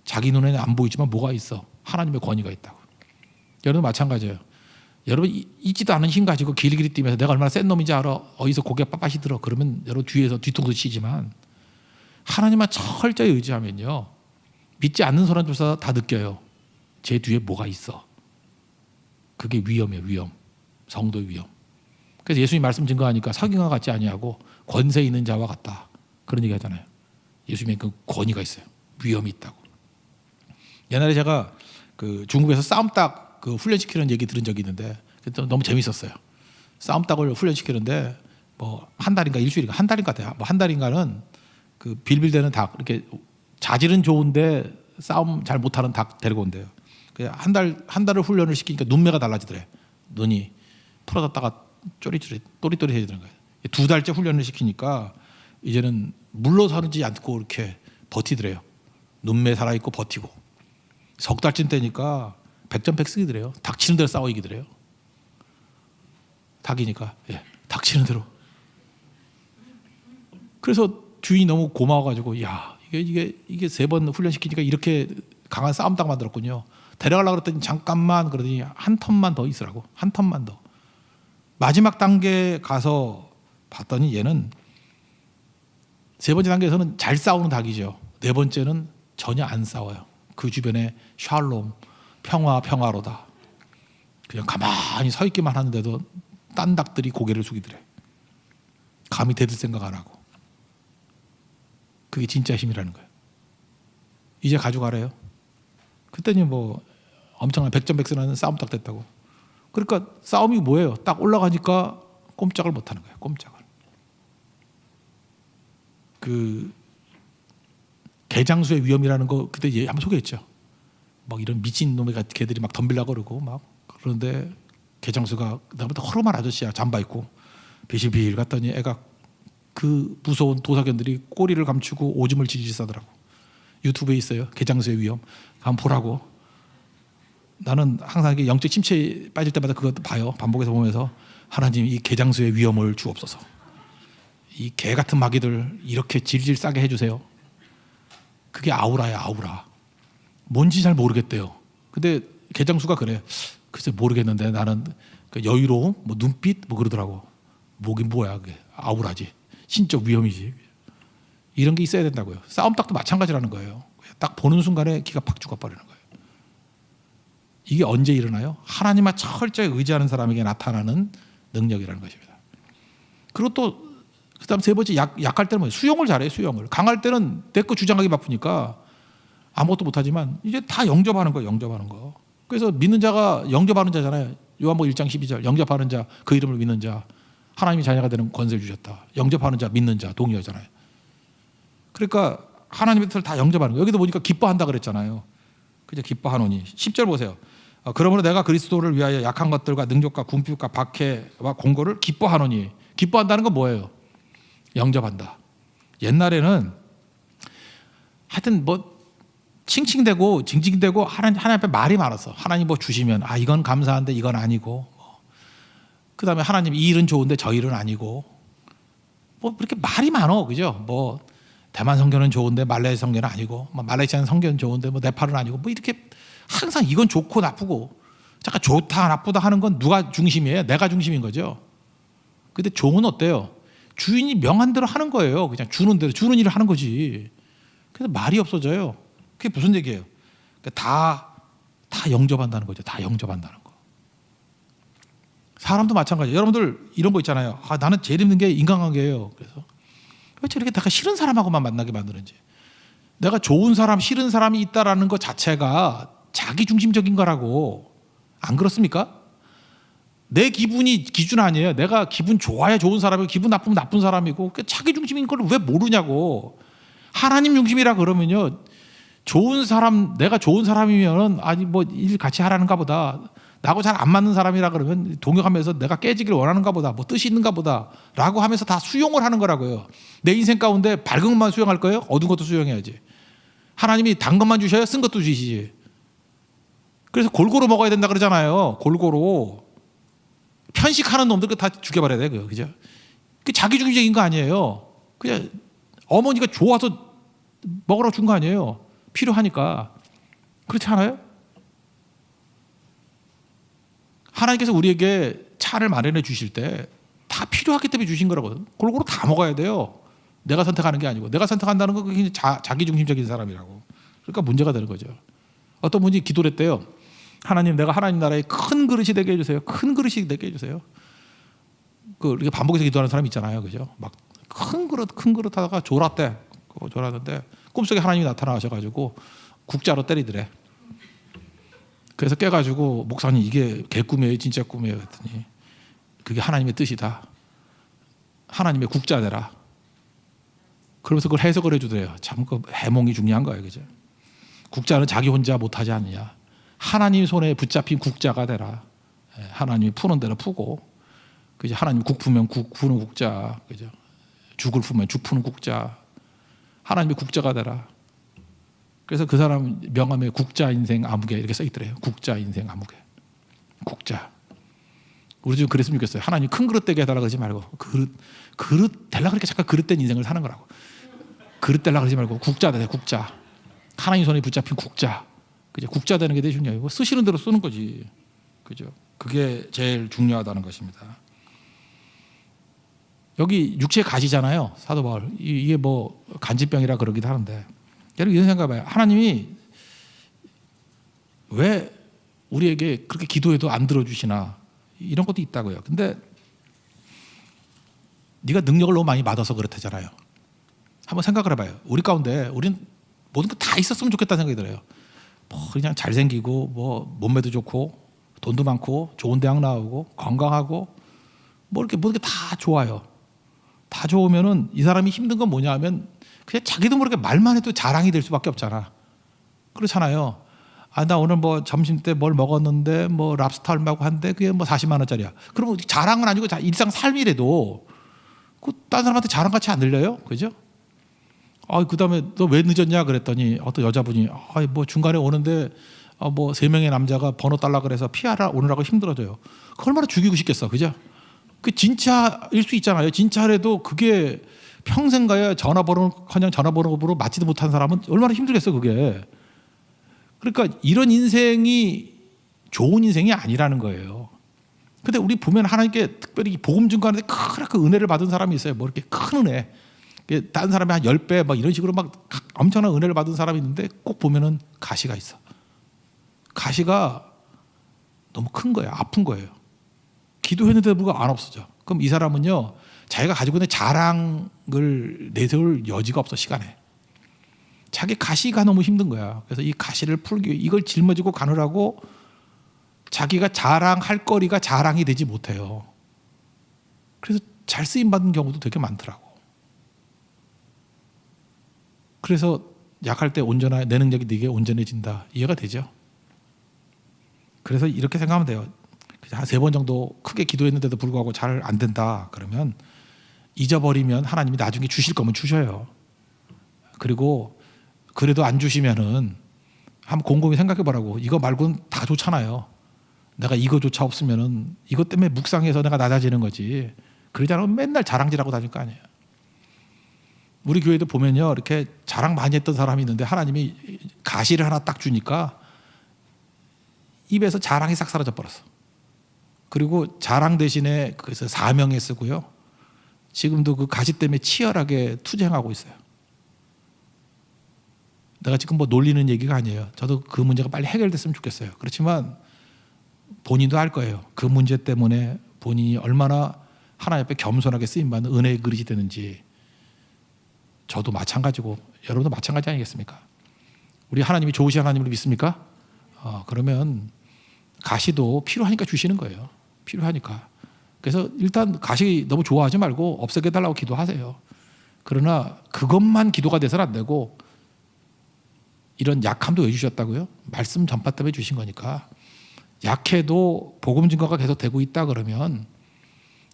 S1: 자기 눈에는 안 보이지만 뭐가 있어. 하나님의 권위가 있다고. 여러분 마찬가지예요. 여러분 있지도 않은 힘 가지고 길길이 뛰면서 내가 얼마나 센 놈인지 알아. 어디서 고개 빳빳이 들어. 그러면 여러분 뒤에서 뒤통수 치지만 하나님만 철저히 의지하면요. 믿지 않는 사람들도 다 느껴요. 제 뒤에 뭐가 있어. 그게 위험이에요. 위험. 성도의 위험. 그래서 예수님 말씀 증거하니까 사기가 같지 아니하고 권세 있는 자와 같다. 그런 얘기 하잖아요. 예수님의 그 권위가 있어요. 위험이 있다고. 옛날에 제가 그 중국에서 싸움닭 그 훈련시키는 얘기 들은 적이 있는데 너무 재밌었어요. 싸움닭을 훈련시키는데 뭐 한 달인가 일주일인가 한 달인가 돼요. 뭐 한 달인가는 그 빌빌대는 닭 이렇게 자질은 좋은데 싸움 잘 못하는 닭 데리고 온대요. 한 달을 훈련을 시키니까 눈매가 달라지더래. 눈이 풀어졌다가 또리또리해지는 거예요. 2달째 훈련을 시키니까 이제는 물러서지 않고 이렇게 버티더래요. 눈매 살아있고 버티고. 석 달쯤 되니까 백전백승이더래요. 닥치는 대로 싸워 이기더래요. 닭이니까. 예, 닥치는 대로. 그래서 주인이 너무 고마워가지고 야 이게 3번 훈련시키니까 이렇게 강한 싸움닭 만들었군요. 데려가려고 그랬더니 잠깐만 그러더니 한 턴만 더 있으라고. 한 턴만 더. 마지막 단계 가서 봤더니 얘는 3번째 단계에서는 잘 싸우는 닭이죠. 4번째는 전혀 안 싸워요. 그 주변에 샬롬, 평화로다. 그냥 가만히 서 있기만 하는데도 딴 닭들이 고개를 숙이더래. 감히 대들 생각 안 하고. 그게 진짜 힘이라는 거예요. 이제 가져가래요. 그때는 뭐 엄청난 백전백승하는 싸움닭 됐다고. 그러니까 싸움이 뭐예요? 딱 올라가니까 꼼짝을 못하는 거예요. 꼼짝을. 그 개장수의 위험이라는 거 그때 한번 소개했죠. 막 이런 미친 놈의 개들이 막 덤빌려고 그러고 막 그런데 개장수가 나보다 허름한 아저씨야. 잠바 입고 비실비실 갔더니 애가 그 무서운 도사견들이 꼬리를 감추고 오줌을 질질 싸더라고. 유튜브에 있어요. 개장수의 위험. 한번 보라고. 나는 항상 이게 영적 침체에 빠질 때마다 그것도 봐요. 반복해서 보면서 하나님 이 개장수의 위험을 주옵소서. 이 개 같은 마귀들 이렇게 질질 싸게 해주세요. 그게 아우라야 아우라. 뭔지 잘 모르겠대요. 근데 개장수가 그래. 글쎄 모르겠는데 나는 그 여유로움, 뭐 눈빛 뭐 그러더라고. 뭐긴 뭐야 그게 아우라지. 신적 위험이지. 이런 게 있어야 된다고요. 싸움닭도 마찬가지라는 거예요. 딱 보는 순간에 기가 팍 죽어버리는 거예요. 이게 언제 일어나요? 하나님만 철저히 의지하는 사람에게 나타나는 능력이라는 것입니다. 그리고 또 그다음 3번째 약할 때는 뭐예요? 수용을 잘해요. 수용을. 강할 때는 내 거 주장하기 바쁘니까 아무것도 못하지만 이제 다 영접하는 거예요. 영접하는 거. 그래서 믿는 자가 영접하는 자잖아요. 요한복음 1장 12절 영접하는 자 그 이름을 믿는 자 하나님의 자녀가 되는 권세를 주셨다. 영접하는 자 믿는 자 동의하잖아요. 그러니까 하나님의 뜻을 다 영접하는 거예요. 여기도 보니까 기뻐한다 그랬잖아요. 그죠? 기뻐하노니 10절 보세요. 그러므로 내가 그리스도를 위하여 약한 것들과 능력과 궁핍과 박해와 공고를 기뻐하노니 기뻐한다는 건 뭐예요? 영접한다. 옛날에는 하여튼 뭐 칭칭대고 징징대고 하나님 앞에 말이 많았어. 하나님 뭐 주시면 이건 감사한데 이건 아니고 그 다음에 하나님 이 일은 좋은데 저 일은 아니고 뭐 그렇게 말이 많어. 그죠? 뭐 대만 성교는 좋은데 말레이시아 성교는 아니고 뭐 말레이시아 성교는 좋은데 뭐 네팔은 아니고 뭐 이렇게 항상 이건 좋고 나쁘고 잠깐 좋다 나쁘다 하는 건 누가 중심이에요? 내가 중심인 거죠. 근데 종은 어때요? 주인이 명한 대로 하는 거예요. 그냥 주는 대로 주는 일을 하는 거지. 그래서 말이 없어져요. 그게 무슨 얘기예요? 그러니까 다 영접한다는 거죠. 다 영접한다는 거. 사람도 마찬가지예요. 여러분들 이런 거 있잖아요. 나는 제일 힘든 게 인간관계예요. 그래서 왜 저렇게 내가 싫은 사람하고만 만나게 만드는지. 내가 좋은 사람, 싫은 사람이 있다라는 것 자체가 자기 중심적인 거라고. 안 그렇습니까? 내 기분이 기준 아니에요. 내가 기분 좋아야 좋은 사람이고 기분 나쁘면 나쁜 사람이고 자기 중심인 걸 왜 모르냐고. 하나님 중심이라 그러면요. 좋은 사람, 내가 좋은 사람이면 뭐 일 같이 하라는가 보다. 나하고 잘 안 맞는 사람이라 그러면 동역하면서 내가 깨지기를 원하는가 보다. 뭐 뜻이 있는가 보다. 라고 하면서 다 수용을 하는 거라고요. 내 인생 가운데 밝은 것만 수용할 거예요? 어두운 것도 수용해야지. 하나님이 단 것만 주셔야 쓴 것도 주시지. 그래서 골고루 먹어야 된다 그러잖아요. 골고루. 편식하는 놈들 다 죽여버려야 돼. 그죠? 그 자기 중심적인 거 아니에요. 그냥 어머니가 좋아서 먹으라고 준 거 아니에요. 필요하니까. 그렇지 않아요? 하나님께서 우리에게 차를 마련해 주실 때 다 필요하기 때문에 주신 거라고. 골고루 다 먹어야 돼요. 내가 선택하는 게 아니고. 내가 선택한다는 건 그게 자기 중심적인 사람이라고. 그러니까 문제가 되는 거죠. 어떤 분이 기도를 했대요. 하나님, 내가 하나님 나라의 큰 그릇이 되게 해주세요. 큰 그릇이 되게 해주세요. 이렇게 반복해서 기도하는 사람 있잖아요. 그죠? 막 큰 그릇 하다가 졸았대. 졸았는데 꿈속에 하나님이 나타나셔가지고 국자로 때리더래. 그래서 깨가지고 목사님 이게 개꿈이에요? 진짜 꿈이에요? 했더니 그게 하나님의 뜻이다. 하나님의 국자 되라. 그러면서 그걸 해석을 해주더래요. 참 그 해몽이 중요한 거예요. 그죠? 국자는 자기 혼자 못하지 않느냐. 하나님 손에 붙잡힌 국자가 되라. 하나님이 푸는 대로 푸고, 그죠? 하나님 국 푸면 국 푸는 국자, 그죠? 죽을 푸면 죽 푸는 국자. 하나님의 국자가 되라. 그래서 그 사람 명함에 국자 인생 아무개 이렇게 써 있더래요. 국자 인생 아무개. 국자. 우리 좀 그랬으면 좋겠어요. 하나님 큰 그릇 되게 해달라 그러지 말고 그릇 되려고 그렇게 잠깐 그릇된 인생을 사는 거라고. 그릇 되려고 그러지 말고 국자 되세요. 국자. 하나님 손에 붙잡힌 국자. 그죠? 국자 되는 게 되게 중요해요. 쓰시는 대로 쓰는 거지. 그죠? 그게 제일 중요하다는 것입니다. 여기 육체의 가시잖아요. 사도 바울. 이게 뭐 간질병이라 그러기도 하는데. 여러분 이런 생각해봐요. 하나님이 왜 우리에게 그렇게 기도해도 안 들어주시나 이런 것도 있다고요. 근데 네가 능력을 너무 많이 받아서 그렇다잖아요. 한번 생각을 해봐요. 우리 가운데 우리는 모든 거 다 있었으면 좋겠다는 생각이 들어요. 뭐 그냥 잘생기고 뭐 몸매도 좋고 돈도 많고 좋은 대학 나오고 건강하고 뭐 이렇게 모든 게 다 좋아요. 다 좋으면은 이 사람이 힘든 건 뭐냐 하면 그냥 자기도 모르게 말만 해도 자랑이 될 수밖에 없잖아. 그렇잖아요. 나 오늘 뭐 점심 때 뭘 먹었는데 뭐 랍스터 얼마고 한데 그게 뭐 40만 원짜리야. 그러면 자랑은 아니고 일상 삶이라도 그 다른 사람한테 자랑같이 안 들려요? 그죠? 그다음에 너 왜 늦었냐 그랬더니 어떤 여자분이 뭐 중간에 오는데 뭐 3명의 남자가 번호 달라 그래서 피하라 오느라고 힘들어져요. 그 얼마나 죽이고 싶겠어. 그죠? 그 진짜일 수 있잖아요. 진짜라도 그게 평생 가야 전화번호커녕 전화번호로 맞지도 못한 사람은 얼마나 힘들겠어 그게. 그러니까 이런 인생이 좋은 인생이 아니라는 거예요. 근데 우리 보면 하나님께 특별히 복음 증거하는데 큰 은혜를 받은 사람이 있어요. 뭐 이렇게 큰 은혜. 다른 사람이 한 10배 막 이런 식으로 막 엄청난 은혜를 받은 사람이 있는데 꼭 보면은 가시가 있어. 가시가 너무 큰 거예요. 아픈 거예요. 기도했는데도 불구하고 안 없어져. 그럼 이 사람은요 자기가 가지고 있는 자랑을 내세울 여지가 없어. 시간에. 자기 가시가 너무 힘든 거야. 그래서 이 가시를 풀기 위해 이걸 짊어지고 가느라고 자기가 자랑할 거리가 자랑이 되지 못해요. 그래서 잘 쓰임 받는 경우도 되게 많더라고. 그래서 약할 때 온전한 내 능력이 네게 온전해진다. 이해가 되죠? 그래서 이렇게 생각하면 돼요. 한 3번 정도 크게 기도했는데도 불구하고 잘 안 된다. 그러면 잊어버리면 하나님이 나중에 주실 거면 주셔요. 그리고 그래도 안 주시면은 한번 곰곰이 생각해 보라고. 이거 말고는 다 좋잖아요. 내가 이거조차 없으면은 이것 때문에 묵상해서 내가 낮아지는 거지. 그러지 않으면 맨날 자랑질하고 다닐 거 아니에요. 우리 교회도 보면요, 이렇게 자랑 많이 했던 사람이 있는데 하나님이 가시를 하나 딱 주니까 입에서 자랑이 싹 사라져 버렸어. 그리고 자랑 대신에 그래서 사명에 쓰고요. 지금도 그 가시 때문에 치열하게 투쟁하고 있어요. 내가 지금 뭐 놀리는 얘기가 아니에요. 저도 그 문제가 빨리 해결됐으면 좋겠어요. 그렇지만 본인도 알 거예요. 그 문제 때문에 본인이 얼마나 하나님 앞에 겸손하게 쓰임받는 은혜의 그릇이 되는지. 저도 마찬가지고 여러분도 마찬가지 아니겠습니까? 우리 하나님이 좋으신 하나님을 믿습니까? 그러면 가시도 필요하니까 주시는 거예요. 필요하니까. 그래서 일단 가시 너무 좋아하지 말고 없애게 달라고 기도하세요. 그러나 그것만 기도가 돼서는 안 되고 이런 약함도 왜 주셨다고요? 말씀 전파 때문에 주신 거니까. 약해도 복음 증거가 계속 되고 있다 그러면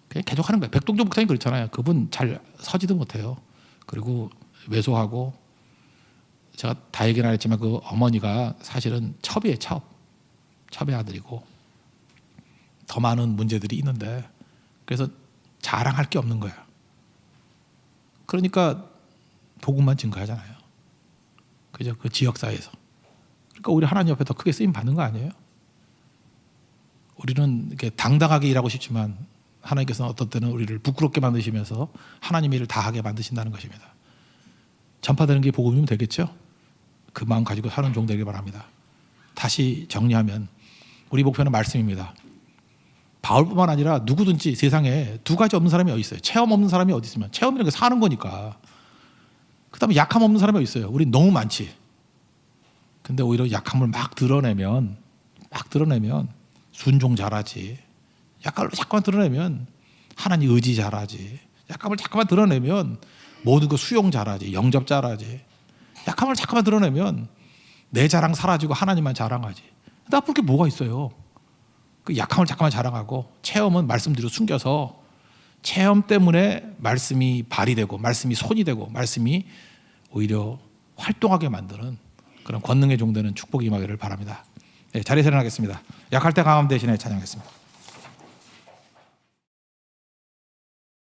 S1: 그냥 계속 하는 거예요. 백동조 목사님 그렇잖아요. 그분 잘 서지도 못해요. 그리고 왜소하고, 제가 다 얘기는 안 했지만 그 어머니가 사실은 첩이에요. 첩의 아들이고 더 많은 문제들이 있는데 그래서 자랑할 게 없는 거야. 그러니까 복음만 증거하잖아요. 그죠? 그 지역사회에서. 그러니까 우리 하나님 앞에 더 크게 쓰임 받는 거 아니에요? 우리는 이렇게 당당하게 일하고 싶지만 하나님께서는 어떤 때는 우리를 부끄럽게 만드시면서 하나님의 일을 다 하게 만드신다는 것입니다. 전파되는 게 복음이면 되겠죠? 그 마음 가지고 사는 종 되길 바랍니다. 다시 정리하면 우리 목표는 말씀입니다. 바울뿐만 아니라 누구든지 세상에 2가지 없는 사람이 어디 있어요? 체험 없는 사람이 어디 있으면, 체험이라는 게 사는 거니까. 그 다음에 약함 없는 사람이 어디 있어요? 우린 너무 많지. 근데 오히려 약함을 막 드러내면 순종 잘하지. 약함을 자꾸만 드러내면 하나님 의지 잘하지. 약함을 자꾸만 드러내면 모든 거 수용 잘하지. 영접 잘하지. 약함을 자꾸만 드러내면 내 자랑 사라지고 하나님만 자랑하지. 나쁠 게 뭐가 있어요? 그 약함을 자꾸만 자랑하고, 체험은 말씀대로 숨겨서 체험 때문에 말씀이 발휘되고 말씀이 손이 되고 말씀이 오히려 활동하게 만드는 그런 권능의 종되는 축복이 임하기를 바랍니다. 네, 자리에서 일어나겠습니다. 약할 때 강함 대신에 찬양하겠습니다.